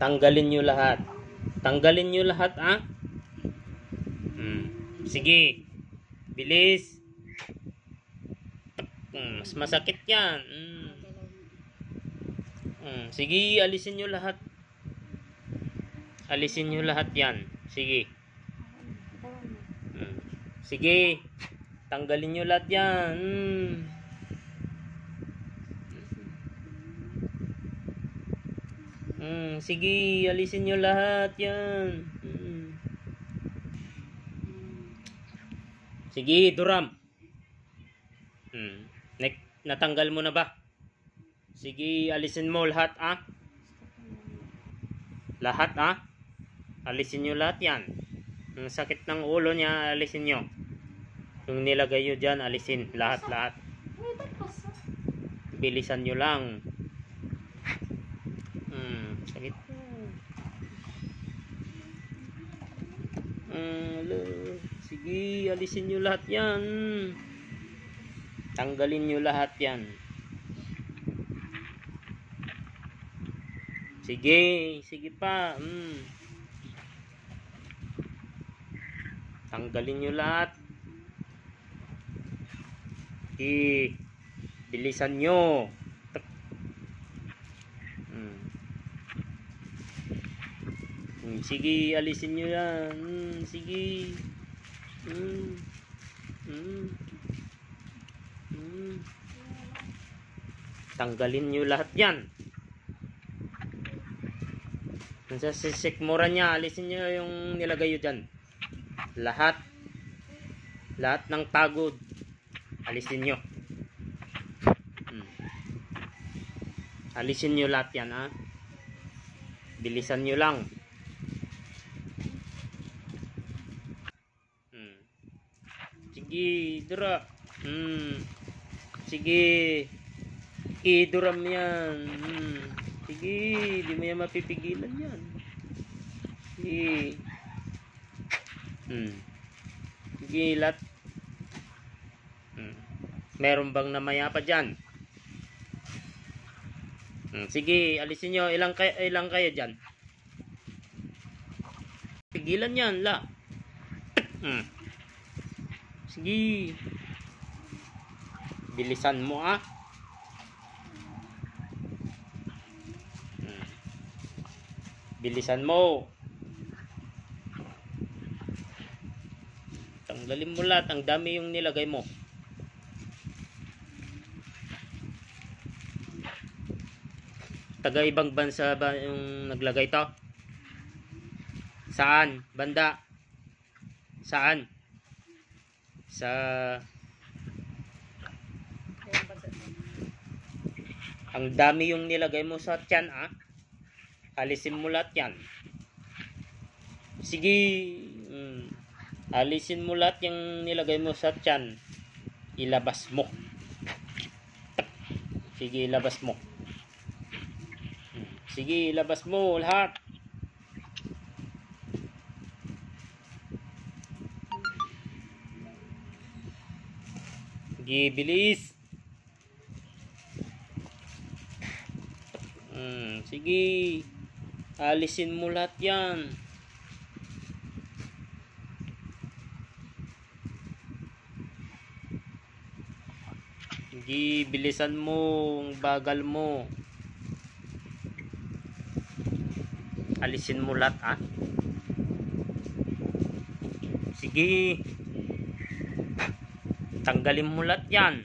Tanggalin nyo lahat. Tanggalin nyo lahat, ah. Sige. Bilis. Mas masakit yan. Sige, alisin nyo lahat. Alisin nyo lahat yan. Sige. Sige. Tanggalin nyo lahat yan. Sige, alisin nyo lahat yan. Sige, duram. Natanggal mo na ba? Sige, alisin mo lahat, ah. Lahat, ah. Alisin nyo lahat yan. Ang sakit ng ulo niya, alisin nyo. Yung nilagay nyo dyan, alisin. Lahat, lahat. Bilisan nyo lang. Sakit. Sige, alisin nyo lahat yan. Tanggalin nyo lahat yan. Sige, sige pa. Tanggalin nyo lahat. Sige, bilisan nyo. Sige, alisin nyo yan. Sige. Tanggalin nyo lahat yan. Sa sisikmura niya, alisin nyo yung nilagay nyo dyan. Lahat. Lahat ng pagod. Alisin nyo. Alisin nyo lahat yan, ha. Bilisan nyo lang. Sige, dura. Sige. Iduram yan. Sige, di mo yan mapipigilan yan. Sige. Sige, lahat. Meron bang namaya pa dyan? Sige, alisin nyo. Ilang kayo dyan? Pigilan yan, la. Sige. Bilisan mo, ah. Bilisan mo. Tanggalin mo lahat. Ang dami yung nilagay mo. Taga ibang bansa ba yung naglagay to? Saan? Banda? Saan? Sa ang dami yung nilagay mo sa tiyan, ah. Alisin mo lahat yan. Sige. Alisin mo lahat yung nilagay mo sa tiyan. Ilabas mo. Sige, ilabas mo. Sige, ilabas mo lahat. Sige, bilis. Sige. Alisin mo lahat yan. Sige, bilisan mo. Ang bagal mo. Alisin mo lahat, ah. Sige. Tanggalin mo lahat yan.